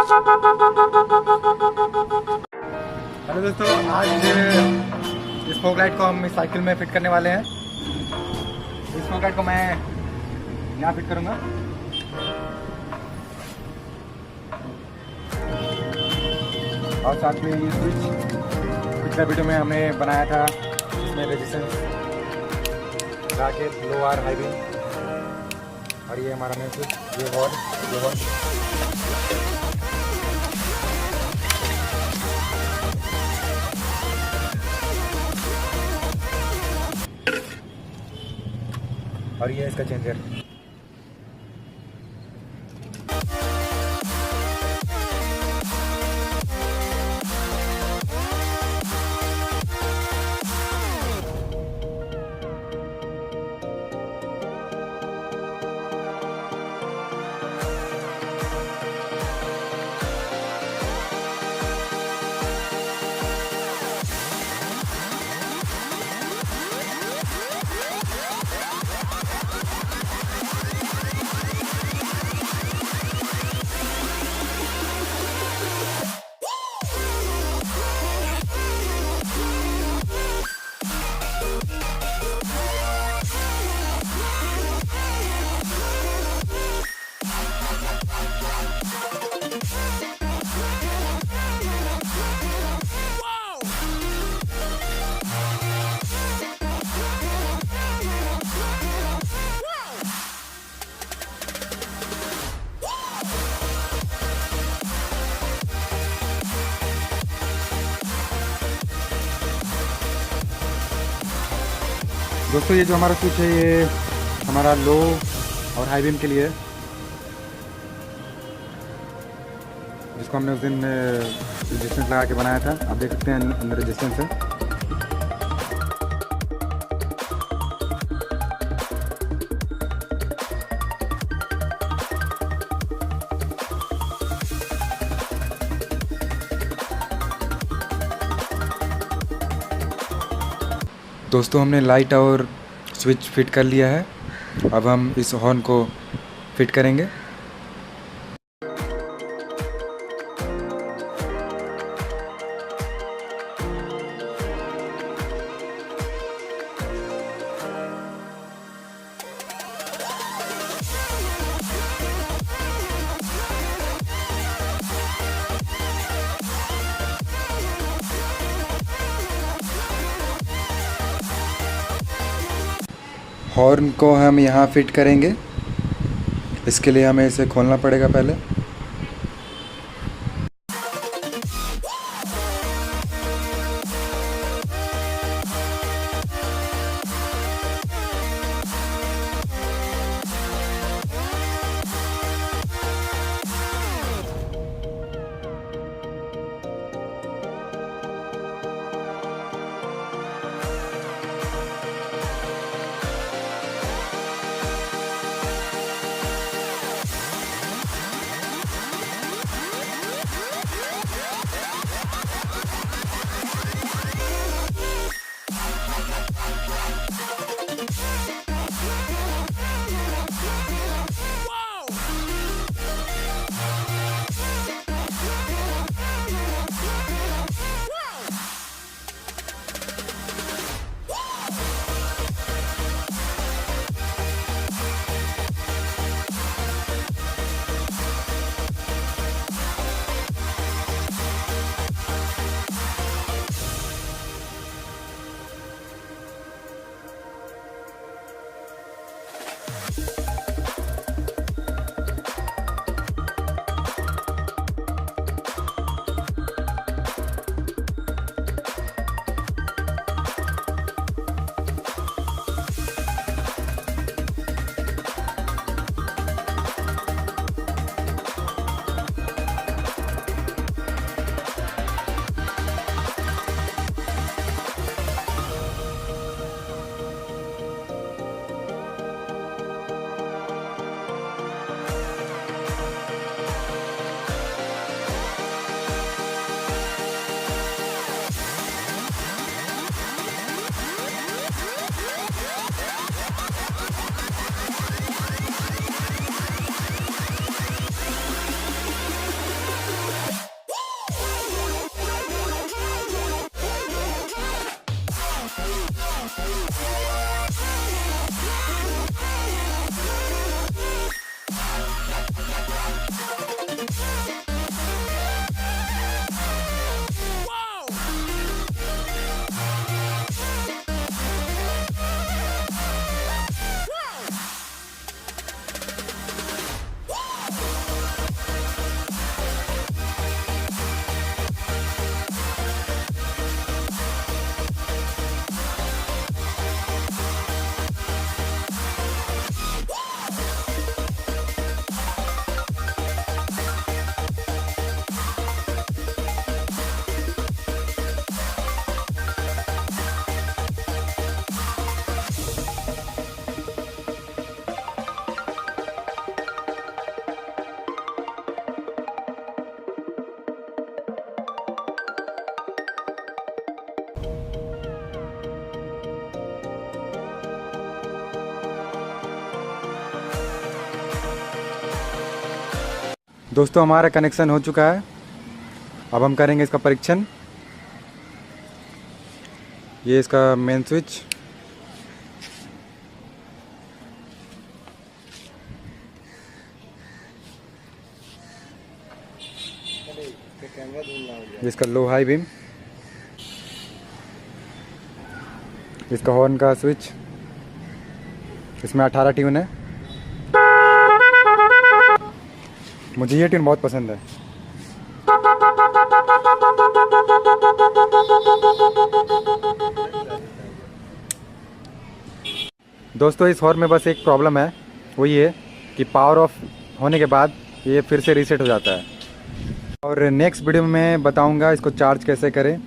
Hello दोस्तों, आज इस फॉग लाइट को हम इस साइकिल में फिट करने वाले हैं। इस फॉग लाइट को मैं यहाँ फिट करूँगा। और साथ में ये स्विच पिछले वीडियो में हमने बनाया था, इसमें रेजिस्टेंस लगा के लो आर हाई बीम। और ये हमारा मेन स्विच, ये हॉर्न। और ये इसका चेंजर। दोस्तों, ये जो हमारा स्विच है ये हमारा लो और हाई बीम के लिए है, जिसको हमने उस दिन रेजिस्टेंस लगा के बनाया था। आप देख सकते हैं अंदर रेजिस्टेंस है। दोस्तों, हमने लाइट और स्विच फिट कर लिया है। अब हम इस हॉर्न को फिट करेंगे। हॉर्न को हम यहाँ फिट करेंगे। इसके लिए हमें इसे खोलना पड़ेगा पहले। दोस्तों हमारा कनेक्शन हो चुका है, अब हम करेंगे इसका परीक्षण। ये इसका मेन स्विच, इसका लो हाई बीम, इसका हॉर्न का स्विच, इसमें 18 ट्यून है। मुझे ये ट्यून बहुत पसंद है। दोस्तों इस हॉर्न में बस एक प्रॉब्लम है, वो ये कि पावर ऑफ होने के बाद ये फिर से रीसेट हो जाता है। और नेक्स्ट वीडियो में मैं बताऊंगा इसको चार्ज कैसे करें।